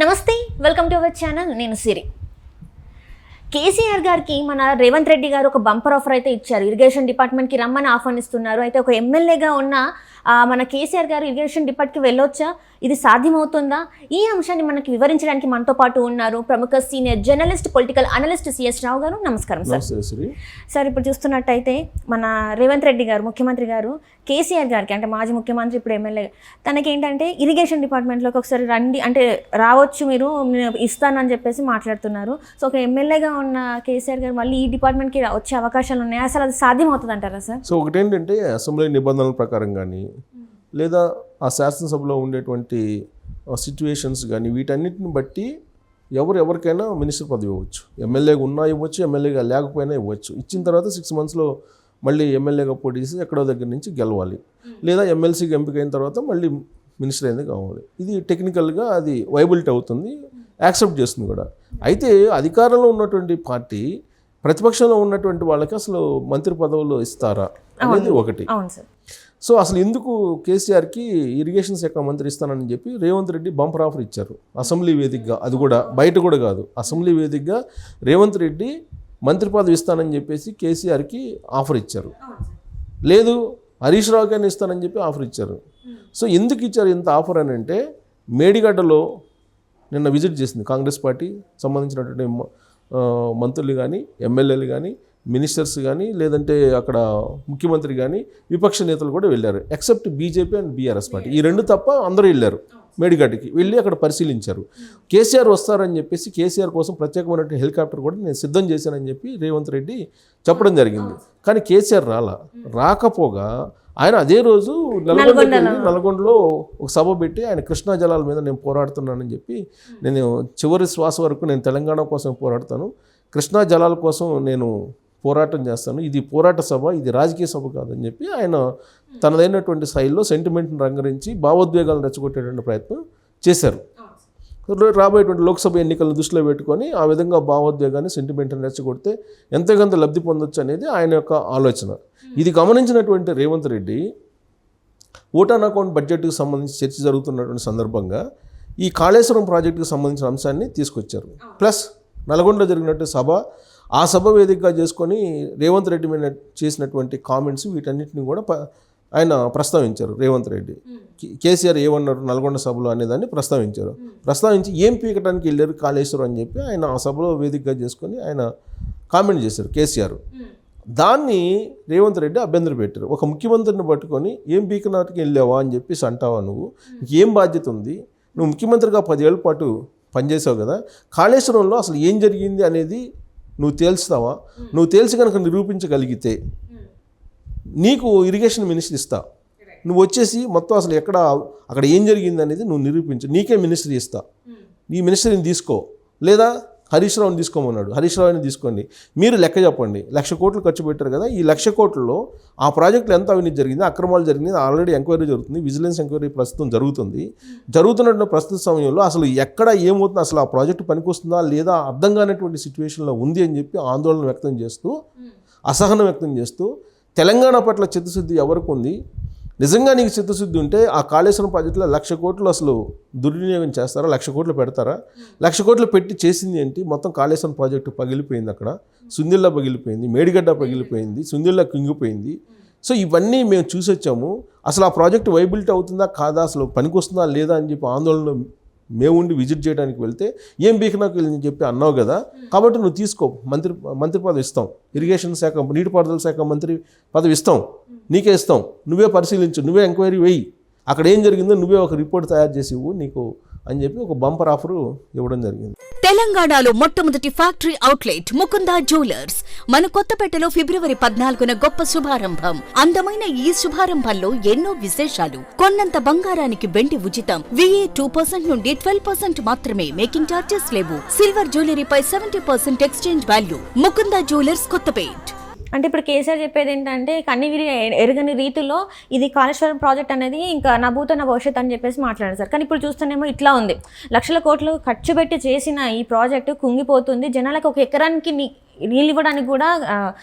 నమస్తే, welcome to our channel. నేను సిరి. కేసీఆర్ గారికి మన రేవంత్ రెడ్డి గారు ఒక బంపర్ ఆఫర్ అయితే ఇచ్చారు. ఇరిగేషన్ డిపార్ట్మెంట్కి రమ్మని ఆహ్వానిస్తున్నారు. అయితే ఒక ఎమ్మెల్యేగా ఉన్న మన కేసీఆర్ గారు ఇరిగేషన్ డిపార్ట్మెంట్కి వెళ్ళొచ్చా, ఇది సాధ్యమవుతుందా? ఈ అంశాన్ని మనకి వివరించడానికి మనతో పాటు ఉన్నారు ప్రముఖ senior journalist, political analyst CS Rao garu. నమస్కారం సార్. సార్, ఇప్పుడు చూస్తున్నట్టయితే మన రేవంత్ రెడ్డి గారు, ముఖ్యమంత్రి గారు, కేసీఆర్ గారికి అంటే మాజీ ముఖ్యమంత్రి, ఇప్పుడు ఎమ్మెల్యే, తనకేంటంటే ఇరిగేషన్ డిపార్ట్మెంట్లోకి ఒకసారి రండి అంటే రావచ్చు, మీరు ఇస్తానని చెప్పేసి మాట్లాడుతున్నారు. సో ఒక ఎమ్మెల్యేగా ఉన్న కేసీఆర్ గారు మళ్ళీ ఈ డిపార్ట్మెంట్కి వచ్చే అవకాశాలు ఉన్నాయి. అసలు అది సాధ్యమవుతుంది అంటారా సార్? సో ఒకటేంటంటే అసెంబ్లీ నిబంధనల ప్రకారం కానీ లేదా ఆ శాసనసభలో ఉండేటువంటి సిచ్యువేషన్స్ కానీ వీటన్నిటిని బట్టి ఎవరికైనా మినిస్టర్ పదవి ఇవ్వచ్చు. ఎమ్మెల్యేగా ఉన్నా ఇవ్వచ్చు, ఎమ్మెల్యేగా లేకపోయినా ఇవ్వచ్చు. ఇచ్చిన తర్వాత 6 monthsలో మళ్ళీ ఎమ్మెల్యేగా పోటీ చేసి ఎక్కడో దగ్గర నుంచి గెలవాలి, లేదా ఎమ్మెల్సీకి ఎంపికైన తర్వాత మళ్ళీ మినిస్టర్ అనేది కావాలి. ఇది టెక్నికల్గా అది వైబిలిటీ అవుతుంది, యాక్సెప్ట్ చేస్తుంది కూడా. అయితే అధికారంలో ఉన్నటువంటి పార్టీ ప్రతిపక్షంలో ఉన్నటువంటి వాళ్ళకి అసలు మంత్రి పదవులు ఇస్తారా అనేది ఒకటి. సో అసలు ఎందుకు కేసీఆర్కి ఇరిగేషన్ శాఖ మంత్రి ఇస్తానని చెప్పి రేవంత్ రెడ్డి బంపర్ ఆఫర్ ఇచ్చారు అసెంబ్లీ వేదికగా. అది కూడా బయట కూడా కాదు, అసెంబ్లీ వేదికగా రేవంత్ రెడ్డి మంత్రి పదవి ఇస్తానని చెప్పేసి కేసీఆర్కి ఆఫర్ ఇచ్చారు. లేదు హరీష్ రావు గారిని ఇస్తానని చెప్పి ఆఫర్ ఇచ్చారు. సో ఎందుకు ఇచ్చారు ఇంత ఆఫర్ అని అంటే, మేడిగడ్డలో నిన్న విజిట్ చేసింది కాంగ్రెస్ పార్టీ సంబంధించినటువంటి మంత్రులు కానీ, ఎమ్మెల్యేలు కానీ, మినిస్టర్స్ కానీ, లేదంటే అక్కడ ముఖ్యమంత్రి కానీ, విపక్ష నేతలు కూడా వెళ్ళారు. Except BJP and BRS party, ఈ రెండు తప్ప అందరూ వెళ్ళారు మేడిగడ్డకి. వెళ్ళి అక్కడ పరిశీలించారు. కేసీఆర్ వస్తారని చెప్పేసి కేసీఆర్ కోసం ప్రత్యేకమైన హెలికాప్టర్ కూడా నేను సిద్ధం చేశానని చెప్పి రేవంత్ రెడ్డి చెప్పడం జరిగింది. కానీ కేసీఆర్ రాకపోగా ఆయన అదే రోజు నల్గొండలో ఒక సభ పెట్టి ఆయన కృష్ణా జలాల మీద నేను పోరాడుతున్నానని చెప్పి, నేను చివరి శ్వాస వరకు నేను తెలంగాణ కోసం పోరాడతాను, కృష్ణా జలాల కోసం నేను పోరాటం చేస్తాను, ఇది పోరాట సభ, ఇది రాజకీయ సభ కాదని చెప్పి ఆయన తనదైనటువంటి స్థాయిలో సెంటిమెంట్ని రంగరించి భావోద్వేగాలను రెచ్చగొట్టేటువంటి ప్రయత్నం చేశారు. రాబోయేటువంటి లోక్సభ ఎన్నికలను దృష్టిలో పెట్టుకొని ఆ విధంగా భావోద్వేగాన్ని, సెంటిమెంట్ని రెచ్చగొడితే ఎంతకంత లబ్ధి పొందొచ్చు అనేది ఆయన యొక్క ఆలోచన. ఇది గమనించినటువంటి Revanth Reddy vote on account బడ్జెట్కి సంబంధించి చర్చ జరుగుతున్నటువంటి సందర్భంగా ఈ కాళేశ్వరం ప్రాజెక్టుకు సంబంధించిన అంశాన్ని తీసుకొచ్చారు. ప్లస్ నల్గొండలో జరిగినట్టు సభ, ఆ సభ వేదికగా చేసుకొని రేవంత్ రెడ్డి మీద చేసినటువంటి కామెంట్స్ వీటన్నిటిని కూడా ఆయన ప్రస్తావించారు. రేవంత్ రెడ్డి కేసీఆర్ ఏమన్నారు నల్గొండ సభలో అనేదాన్ని ప్రస్తావించి ఏం పీకటానికి వెళ్ళారు కాళేశ్వరం అని చెప్పి ఆయన ఆ సభలో వేదికగా చేసుకొని ఆయన కామెంట్ చేశారు కేసీఆర్. దాన్ని రేవంత్ రెడ్డి అభ్యంతరం పెట్టారు. ఒక ముఖ్యమంత్రిని పట్టుకొని ఏం పీకనాటికి వెళ్ళావా అని చెప్పేసి అంటావా, నువ్వు ఏం బాధ్యత ఉంది, నువ్వు ముఖ్యమంత్రిగా 10 ఏళ్ల పాటు పనిచేసావు కదా, కాళేశ్వరంలో అసలు ఏం జరిగింది అనేది నువ్వు తేల్చుతావా? నువ్వు తేల్చి కనుక నిరూపించగలిగితే నీకు ఇరిగేషన్ మినిస్టర్ ఇస్తా, నువ్వు వచ్చేసి మొత్తం అసలు అక్కడ ఏం జరిగింది అనేది నువ్వు నిరూపించు, నీకే మినిస్టర్ ఇస్తా, నీ మినిస్టర్ని తీసుకో, లేదా హరీష్ రావుని తీసుకోమన్నాడు, హరీష్ రావుని తీసుకోండి, మీరు లెక్క చెప్పండి. 1,00,000 కోట్లు ఖర్చు పెట్టారు కదా, ఈ 1,00,000 కోట్లలో ఆ ప్రాజెక్టులో ఎంత అవినీతి జరిగింది, అక్రమాలు జరిగింది, ఆల్రెడీ ఎంక్వైరీ జరుగుతుంది, విజిలెన్స్ ఎంక్వైరీ ప్రస్తుతం జరుగుతున్న ప్రస్తుత సమయంలో అసలు ఎక్కడ ఏమవుతుంది, అసలు ఆ ప్రాజెక్టు పనికొస్తుందా లేదా అర్థం కానటువంటి సిచ్యువేషన్లో ఉంది అని చెప్పి ఆందోళన వ్యక్తం చేస్తూ, అసహనం వ్యక్తం చేస్తూ, తెలంగాణ పట్ల చిత్తశుద్ధి ఎవరికి ఉంది, నిజంగా నీకు చిత్తశుద్ధి ఉంటే ఆ కాళేశ్వరం ప్రాజెక్టులో 1,00,000 కోట్లు అసలు దుర్వినియోగం చేస్తారా, 1,00,000 కోట్లు పెడతారా? 1,00,000 కోట్లు పెట్టి చేసింది ఏంటి? మొత్తం కాళేశ్వరం ప్రాజెక్టు పగిలిపోయింది, అక్కడ సుందిల్లా పగిలిపోయింది, మేడిగడ్డ పగిలిపోయింది, సుందిల్లా కుంగిపోయింది. సో ఇవన్నీ మేము చూసి వచ్చాము. అసలు ఆ ప్రాజెక్టు వైబిలిటీ అవుతుందా కాదా, అసలు పనికొస్తుందా లేదా అని చెప్పి ఆందోళనలో మేముండి విజిట్ చేయడానికి వెళ్తే ఏం బీకనాకు వెళ్ళని చెప్పి అన్నావు కదా, కాబట్టి నువ్వు తీసుకో, మంత్రి పదవి ఇస్తాం, ఇరిగేషన్ శాఖ, నీటిపారుదల శాఖ మంత్రి పదవి ఇస్తాం, నీకే ఇస్తాం, నువ్వే పరిశీలించు, నువ్వే ఎంక్వైరీ వేయి, అక్కడ ఏం జరిగిందో నువ్వే ఒక రిపోర్ట్ తయారు చేసి ఇవ్వు నీకు అని చెప్పి ఒక బంపర్ ఆఫర్ ఇవ్వడం జరిగింది. తెలంగాణలో మొట్టమొదటి ఫ్యాక్టరీ అవుట్లెట్ ముకుందా జ్యువెలర్స్ మన కొత్తపేటలో February 14న గొప్ప శుభారంభం. అందమైన ఈ శుభారంభంలో ఎన్నో విశేషాలు. కొన్నంత బంగారానికి వెండి ఉచితం. VA 2% నుండి 12% మాత్రమే. మేకింగ్ చార్జెస్ లేవు. సిల్వర్ జ్యువెలరీపై 70% exchange value. Mukunda jewellers, Kothapet. అంటే ఇప్పుడు కేసీఆర్ చెప్పేది ఏంటంటే, కన్నివిరి ఎరగని రీతిలో ఇది కాళేశ్వరం ప్రాజెక్ట్ అనేది ఇంకా నా భూత నా భవిష్యత్ అని చెప్పేసి మాట్లాడారు సార్. కానీ ఇప్పుడు చూస్తేనేమో ఇట్లా ఉంది, 1,00,000 కోట్లు ఖర్చు పెట్టి చేసిన ఈ ప్రాజెక్టు కుంగిపోతుంది, జనాలకు ఒక ఎకరానికి నీళ్ళు ఇవ్వడానికి కూడా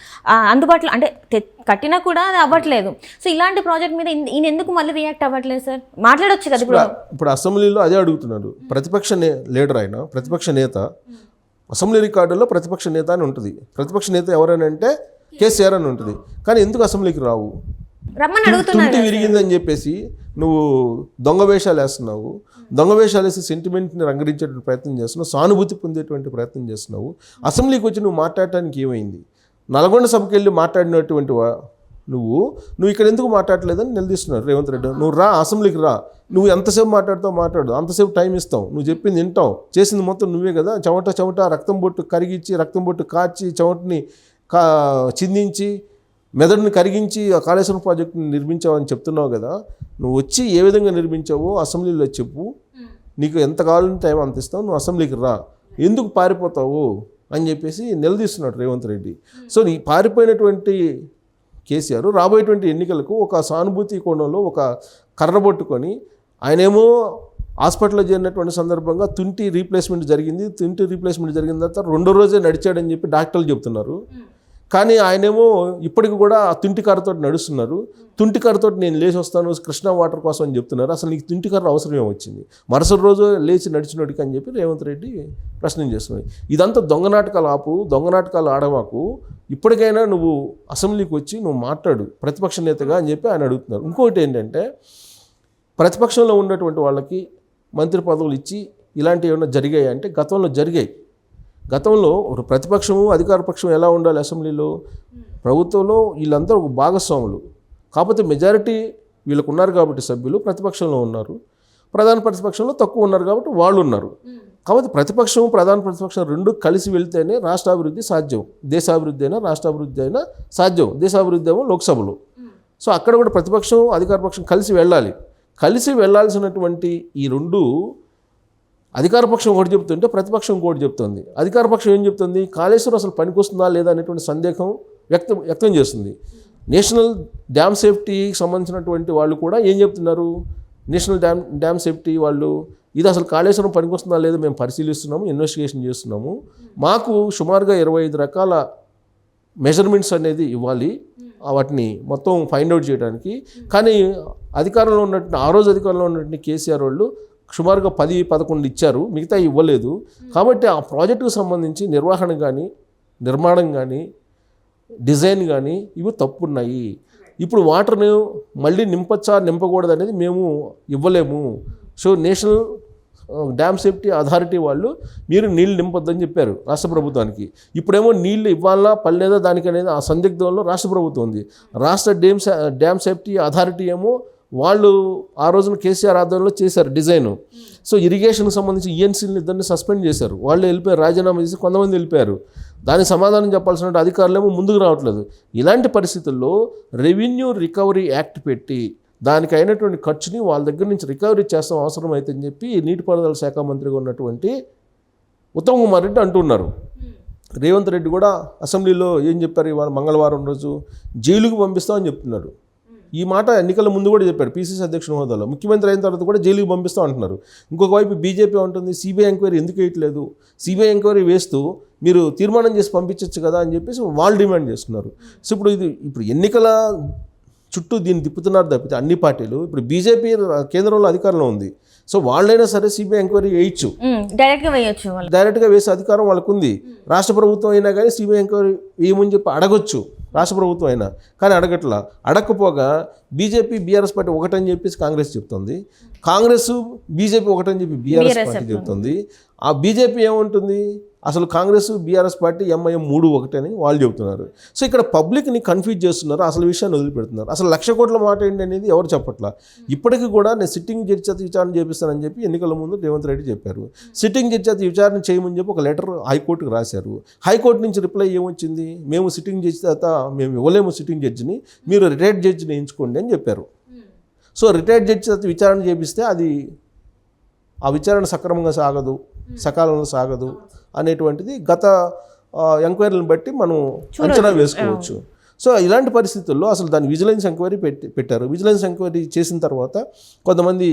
అందుబాటులో అంటే కట్టినా కూడా అది అవ్వట్లేదు. సో ఇలాంటి ప్రాజెక్ట్ మీద ఈయన ఎందుకు మళ్ళీ రియాక్ట్ అవ్వట్లేదు సార్? మాట్లాడొచ్చు కదా ఇప్పుడు అసెంబ్లీలో అదే అడుగుతున్నారు. ప్రతిపక్ష లీడర్ అయినా ప్రతిపక్ష నేత అసెంబ్లీ రికార్డులో ప్రతిపక్ష నేత అని ఉంటుంది. ప్రతిపక్ష నేత ఎవరైనా అంటే కేసీఆర్ అని ఉంటుంది. కానీ ఎందుకు అసెంబ్లీకి రావు? రమ్మని అడుగుతున్నారు. తుంటి విరిగిందని చెప్పేసి నువ్వు దొంగ వేషాలు వేస్తున్నావు. దొంగ వేషాలు వేసి సెంటిమెంట్ని రంగరించేటువంటి ప్రయత్నం చేస్తున్నావు, సానుభూతి పొందేటువంటి ప్రయత్నం చేస్తున్నావు. అసెంబ్లీకి వచ్చి నువ్వు మాట్లాడటానికి ఏమైంది? నల్గొండ సభకి వెళ్ళి మాట్లాడినటువంటి నువ్వు ఇక్కడ ఎందుకు మాట్లాడలేదని నిలదీస్తున్నారు రేవంత్ రెడ్డి. నువ్వు రా, అసెంబ్లీకి రా. నువ్వు ఎంతసేపు మాట్లాడుతావు మాట్లాడు, అంతసేపు టైం ఇస్తావు. నువ్వు చెప్పింది వింటావు. చేసింది మొత్తం నువ్వే కదా. చెమట రక్తం బొట్టు కరిగించి, రక్తం బొట్టు కార్చి, చెమటని చిందించి, మెదడుని కరిగించి ఆ కాళేశ్వరం ప్రాజెక్టుని నిర్మించావని చెప్తున్నావు కదా. నువ్వు వచ్చి ఏ విధంగా నిర్మించావో అసెంబ్లీలో చెప్పు. నీకు ఎంత కావాలంటే టైం అంత ఇస్తావు. నువ్వు అసెంబ్లీకి రా, ఎందుకు పారిపోతావు అని చెప్పేసి నిలదీస్తున్నాడు రేవంత్ రెడ్డి. సో ఈ పారిపోయినటువంటి కేసీఆర్ రాబోయేటువంటి ఎన్నికలకు ఒక సానుభూతి కోణంలో ఒక కర్ర పట్టుకొని, ఆయనేమో హాస్పిటల్లో చేరినటువంటి సందర్భంగా తుంటి రీప్లేస్మెంట్ జరిగింది తర్వాత రెండో రోజే నడిచాడని చెప్పి డాక్టర్లు చెప్తున్నారు. కానీ ఆయనేమో ఇప్పటికి కూడా ఆ తుంటికర్రతో నడుస్తున్నారు. తుంటికర్రతో నేను లేచి వస్తాను కృష్ణా వాటర్ కోసం అని చెప్తున్నారు. అసలు నీకు తుంటికర్ర అవసరమే వచ్చింది? మరుసటి రోజు లేచి నడిచినోడికి అని చెప్పి రేవంత్ రెడ్డి ప్రశ్న చేస్తున్నాడు. ఇదంతా దొంగ నాటకాలు ఆపు, దొంగ నాటకాలు ఆడవాకు. ఇప్పటికైనా నువ్వు అసెంబ్లీకి వచ్చి నువ్వు మాట్లాడు ప్రతిపక్ష నేతగా అని చెప్పి ఆయన అడుగుతున్నారు. ఇంకొకటి ఏంటంటే, ప్రతిపక్షంలో ఉన్నటువంటి వాళ్ళకి మంత్రి పదవులు ఇచ్చి ఇలాంటివి ఏమైనా జరిగాయి అంటే గతంలో జరిగాయి. గతంలో ఒక ప్రతిపక్షము అధికార పక్షం ఎలా ఉండాలి అసెంబ్లీలో? ప్రభుత్వంలో వీళ్ళందరూ ఒక భాగస్వాములు. కాకపోతే మెజారిటీ వీళ్ళకు ఉన్నారు కాబట్టి సభ్యులు ప్రతిపక్షంలో ఉన్నారు, ప్రధాన ప్రతిపక్షంలో తక్కువ ఉన్నారు కాబట్టి వాళ్ళు ఉన్నారు. కాబట్టి ప్రతిపక్షం ప్రధాన ప్రతిపక్షం రెండు కలిసి వెళ్తేనే రాష్ట్రాభివృద్ధి సాధ్యం. దేశాభివృద్ధి అయినా రాష్ట్రాభివృద్ధి అయినా సాధ్యం. దేశాభివృద్ధి ఏమో లోక్సభలో. సో అక్కడ కూడా ప్రతిపక్షం అధికార పక్షం కలిసి వెళ్ళాలి. కలిసి వెళ్ళాల్సినటువంటి ఈ రెండు, అధికార పక్షం ఒకటి చెప్తుంటే ప్రతిపక్షం ఇంకోటి చెప్తుంది. అధికార పక్షం ఏం చెప్తుంది? కాళేశ్వరం అసలు పనికొస్తుందా లేదా అనేటువంటి సందేహం వ్యక్తం చేస్తుంది. నేషనల్ డ్యామ్ సేఫ్టీకి సంబంధించినటువంటి వాళ్ళు కూడా ఏం చెప్తున్నారు? నేషనల్ డ్యామ్ సేఫ్టీ వాళ్ళు ఇది అసలు కాళేశ్వరం పనికొస్తుందా లేదా మేము పరిశీలిస్తున్నాము, ఇన్వెస్టిగేషన్ చేస్తున్నాము. మాకు సుమారుగా 25 రకాల మెజర్మెంట్స్ అనేది ఇవ్వాలి వాటిని మొత్తం ఫైండ్ అవుట్ చేయడానికి. కానీ అధికారంలో ఉన్నట్టు ఆ రోజు అధికారంలో ఉన్నటువంటి కేసీఆర్ వాళ్ళు సుమారుగా 10-11 ఇచ్చారు, మిగతా ఇవ్వలేదు. కాబట్టి ఆ ప్రాజెక్టుకు సంబంధించి నిర్వహణ కానీ, నిర్మాణం కానీ, డిజైన్ కానీ ఇవి తప్పున్నాయి. ఇప్పుడు వాటర్ను మళ్ళీ నింపకూడదు అనేది మేము ఇవ్వలేము. So national dam safety authority వాళ్ళు మీరు నీళ్ళు నింపొద్దని చెప్పారు రాష్ట్ర ప్రభుత్వానికి. ఇప్పుడేమో నీళ్ళు ఇవ్వాలా పర్లేదా దానికి అనేది ఆ సందిగ్ధంలో రాష్ట్ర ప్రభుత్వం ఉంది. రాష్ట్ర డ్యామ్ సేఫ్టీ అథారిటీ ఏమో వాళ్ళు ఆ రోజున కేసీఆర్ ఆధ్వర్యంలో చేశారు డిజైను. సో ఇరిగేషన్కి సంబంధించి ఈఎన్సీని ఇద్దరిని సస్పెండ్ చేశారు. వాళ్ళు వెళ్ళిపోయారు, రాజీనామా చేసి కొంతమంది వెళ్ళిపోయారు. దానికి సమాధానం చెప్పాల్సిన అధికారులేమో ముందుకు రావట్లేదు. ఇలాంటి పరిస్థితుల్లో రెవెన్యూ రికవరీ యాక్ట్ పెట్టి దానికి అయినటువంటి ఖర్చుని వాళ్ళ దగ్గర నుంచి రికవరీ చేస్తాం అవసరం అయితే అని చెప్పి నీటిపారుదల శాఖ మంత్రిగా ఉన్నటువంటి ఉత్తమ్ కుమార్ రెడ్డి అంటున్నారు. రేవంత్ రెడ్డి కూడా అసెంబ్లీలో ఏం చెప్పారు? ఇవాళ మంగళవారం రోజు జైలుకు పంపిస్తామని చెప్తున్నారు. ఈ మాట ఎన్నికల ముందు కూడా చెప్పారు పీసీసీ అధ్యక్షుని హోదాలో. ముఖ్యమంత్రి అయిన తర్వాత కూడా జైలుకి పంపిస్తాం అంటున్నారు. ఇంకొక వైపు బీజేపీ ఉంటుంది సిబిఐ ఎంక్వైరీ ఎందుకు వేయట్లేదు, సిబిఐ ఎంక్వైరీ వేస్తూ మీరు తీర్మానం చేసి పంపించవచ్చు కదా అని చెప్పేసి వాళ్ళు డిమాండ్ చేస్తున్నారు. సో ఇప్పుడు ఎన్నికల చుట్టూ దీన్ని తిప్పుతున్నారు తప్పితే అన్ని పార్టీలు. ఇప్పుడు బీజేపీ కేంద్రంలో అధికారంలో ఉంది. సో వాళ్ళైనా సరే సిబిఐ ఎంక్వైరీ వేయచ్చు, డైరెక్ట్గా వేసే అధికారం వాళ్ళకు ఉంది. రాష్ట్ర ప్రభుత్వం అయినా కానీ సిబిఐ ఎంక్వైరీ వేయమని చెప్పి అడగొచ్చు రాష్ట్ర ప్రభుత్వం అయినా, కానీ అడగట్లా. అడగకపోగా బీజేపీ బీఆర్ఎస్ పార్టీ ఒకటని చెప్పేసి కాంగ్రెస్ చెప్తుంది, కాంగ్రెస్ బీజేపీ ఒకటని చెప్పి బీఆర్ఎస్ పార్టీ చెప్తుంది. ఆ బీజేపీ ఏముంటుంది? అసలు కాంగ్రెస్ బీఆర్ఎస్ పార్టీ ఎంఐఎం 3 ఒకటని వాళ్ళు చెబుతున్నారు. సో ఇక్కడ పబ్లిక్ని కన్ఫ్యూజ్ చేస్తున్నారు, అసలు విషయాన్ని వదిలిపెడుతున్నారు. అసలు 1,00,000 కోట్ల మాట ఏంటి అనేది ఎవరు చెప్పట్లా. ఇప్పటికీ కూడా నేను సిట్టింగ్ జడ్జి చేత విచారణ చేపిస్తానని చెప్పి ఎన్నికల ముందు రేవంత్ రెడ్డి చెప్పారు. సిట్టింగ్ జడ్జి చేత విచారణ చేయమని చెప్పి ఒక లెటర్ హైకోర్టుకు రాశారు. హైకోర్టు నుంచి రిప్లై ఏమొచ్చింది? మేము సిట్టింగ్ జడ్జి చేత మేము ఇవ్వలేము సిట్టింగ్ జడ్జిని, మీరు రిటైర్డ్ జడ్జిని ఎంచుకోండి అని చెప్పారు. సో రిటైర్డ్ జడ్జి చేత విచారణ చేపిస్తే అది ఆ విచారణ సక్రమంగా సాగదు, సకాలంలో సాగదు అనేటువంటిది గత ఎంక్వైరీలను బట్టి మనం అంచనా వేసుకోవచ్చు. సో ఇలాంటి పరిస్థితుల్లో అసలు దాన్ని విజిలెన్స్ ఎంక్వైరీ పెట్టారు. విజిలెన్స్ ఎంక్వైరీ చేసిన తర్వాత కొంతమంది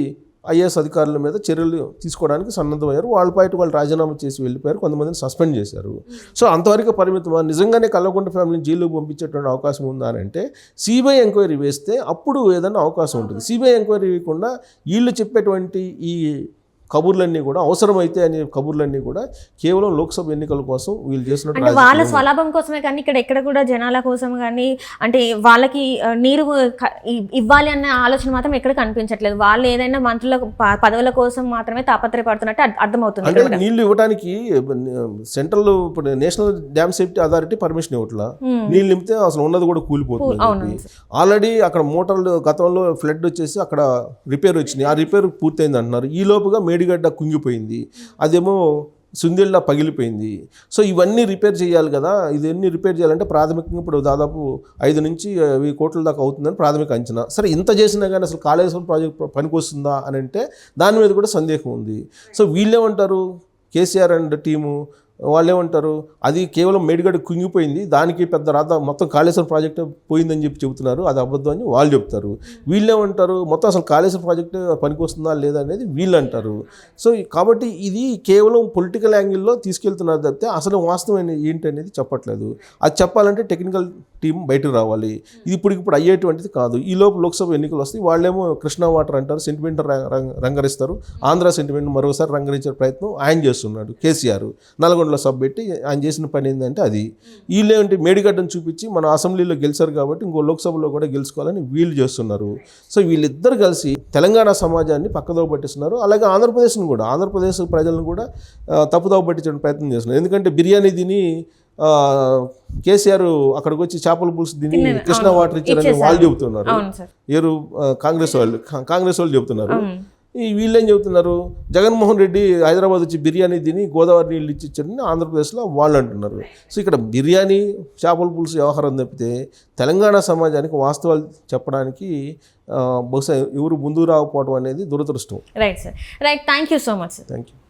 ఐఏఎస్ అధికారుల మీద చర్యలు తీసుకోవడానికి సన్నద్ధమయ్యారు. వాళ్ళ పాటు వాళ్ళు రాజీనామా చేసి వెళ్ళిపోయారు, కొంతమందిని సస్పెండ్ చేశారు. సో అంతవరకు పరిమితమా? నిజంగానే కల్వకుంట్ల ఫ్యామిలీని జైలుకు పంపించేటువంటి అవకాశం ఉందా అని అంటే సిబిఐ ఎంక్వైరీ వేస్తే అప్పుడు ఏదైనా అవకాశం ఉంటుంది. సిబిఐ ఎంక్వైరీ వేయకుండా వీళ్ళు చెప్పేటువంటి ఈ కబుర్లన్నీ కూడా అవసరమైతే అనే కబుర్లన్నీ కూడా కేవలం లోక్సభ ఎన్నికల కోసం వీళ్ళు చేసినట్టు అంటే వాళ్ళ స్వలాభం కోసమే కానీ ఇక్కడ ఎక్కడ కూడా జనాల కోసం కానీ అంటే వాళ్ళకి నీరు ఇవ్వాలి అన్న ఆలోచన మాత్రం ఎక్కడ కనిపించట్లేదు. వాళ్ళు ఏదైనా మంత్రుల పదవుల కోసం మాత్రమే తాపత్రయపడుతున్నట్టు అర్థమవుతుంది. అంటే నీళ్లు ఇవ్వడానికి సెంట్రల్ ఇప్పుడు national dam safety authority permission ఇవ్వట్లా, నీళ్ళు నింపితే అసలు ఉన్నది కూడా కూలిపోతుంది. ఆల్రెడీ అక్కడ మోటార్లు గతంలో ఫ్లడ్ వచ్చేసి అక్కడ రిపేర్ వచ్చింది, ఆ రిపేర్ పూర్తయింది అంటున్నారు. ఈ లోపుగా మేడిగడ్డ కుంగిపోయింది, అదేమో సుందిళ్ళ పగిలిపోయింది. సో ఇవన్నీ రిపేర్ చేయాలి కదా. ఇవన్నీ రిపేర్ చేయాలంటే ప్రాథమికంగా ఇప్పుడు దాదాపు 5 నుంచి 1000 కోట్ల దాకా అవుతుందని ప్రాథమిక అంచనా. సరే ఇంత చేసినా కానీ అసలు కాళేశ్వరం ప్రాజెక్ట్ పనికొస్తుందా అని అంటే దాని మీద కూడా సందేహం ఉంది. సో వీళ్ళేమంటారు, కేసీఆర్ అండ్ టీము వాళ్ళు ఏమంటారు, అది కేవలం మేడిగడ్డ కుంగిపోయింది, దానికి పెద్ద రాత మొత్తం కాళేశ్వరం ప్రాజెక్ట్ పోయిందని చెప్పి చెబుతున్నారు, అది అబద్ధం అని వాళ్ళు చెప్తారు. వీళ్ళేమంటారు, మొత్తం అసలు కాళేశ్వరం ప్రాజెక్టు పనికొస్తుందా లేదా అనేది వీళ్ళు అంటారు. సో కాబట్టి ఇది కేవలం పొలిటికల్ యాంగిల్లో తీసుకెళ్తున్నారు తప్పితే అసలు వాస్తవం ఏంటి అనేది చెప్పట్లేదు. అది చెప్పాలంటే టెక్నికల్ టీం బయటకు రావాలి. ఇది ఇప్పుడు అయ్యేటువంటిది కాదు. ఈ లోపు లోక్సభ ఎన్నికలు వస్తాయి, వాళ్ళేమో కృష్ణా వాటర్ అంటారు, సెంటిమెంట్ రంగరిస్తారు. ఆంధ్ర సెంటిమెంట్ మరోసారి రంగరించే ప్రయత్నం ఆయన చేస్తున్నాడు కేసీఆర్. నల్గొండలో సబ్ పెట్టి ఆయన చేసిన పని ఏంటంటే అది. వీళ్ళేంటి మేడిగడ్డను చూపించి మన అసెంబ్లీలో గెలిచారు కాబట్టి ఇంకో లోక్సభలో కూడా గెలుచుకోవాలని వీళ్ళు చేస్తున్నారు. సో వీళ్ళిద్దరు కలిసి తెలంగాణ సమాజాన్ని పక్కదోవ పట్టిస్తున్నారు. అలాగే ఆంధ్రప్రదేశ్ను కూడా, ఆంధ్రప్రదేశ్ ప్రజలను కూడా తప్పుదోవ పట్టించే ప్రయత్నం చేస్తున్నారు. ఎందుకంటే బిర్యానీ తిని కేసీఆర్ అక్కడికి వచ్చి చేపల పులుసు తిని కృష్ణా వాటర్ ఇచ్చారని వాళ్ళు చెబుతున్నారు. ఎవరు కాంగ్రెస్ వాళ్ళు చెబుతున్నారు. వీళ్ళేం చెబుతున్నారు, జగన్మోహన్ రెడ్డి హైదరాబాద్ వచ్చి బిర్యానీ తిని గోదావరి నీళ్ళు ఇచ్చిచ్చారని ఆంధ్రప్రదేశ్లో వాళ్ళు అంటున్నారు. సో ఇక్కడ బిర్యానీ చేపల పులుసు వ్యవహారం తప్పితే తెలంగాణ సమాజానికి వాస్తవాలు చెప్పడానికి బహుశా ఎవరు ముందుకు రాకపోవడం అనేది దురదృష్టం. Right sir, right. Thank you so much sir. Thank you.